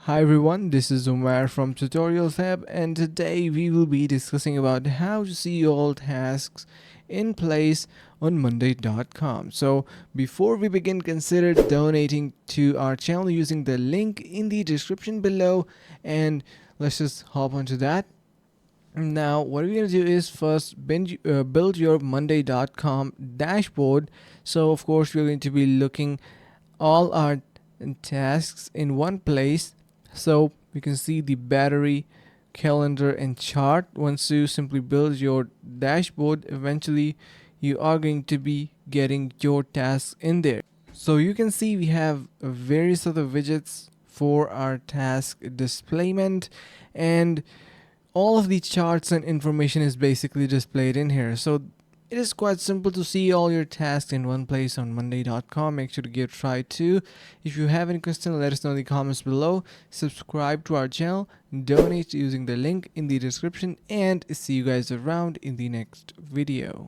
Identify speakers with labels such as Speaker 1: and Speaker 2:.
Speaker 1: Hi everyone, this is Umar from Tutorial Fab, and today we will be discussing about how to see all tasks in place on monday.com. So before we begin, consider donating to our channel using the link in the description below, and let's just hop onto that. Now what we're going to do is first build your monday.com dashboard. So of course we're going to be looking all our tasks in one place, so we can see the battery, calendar and chart. Once you simply build your dashboard, eventually you are going to be getting your tasks in there. So you can see we have various other widgets for our task displayment, and all of the charts and information is basically displayed in here. So it is quite simple to see all your tasks in one place on monday.com. Make sure to give it a try too. If you have any question, let us know in the comments below. Subscribe to our channel, donate using the link in the description, and see you guys around in the next video.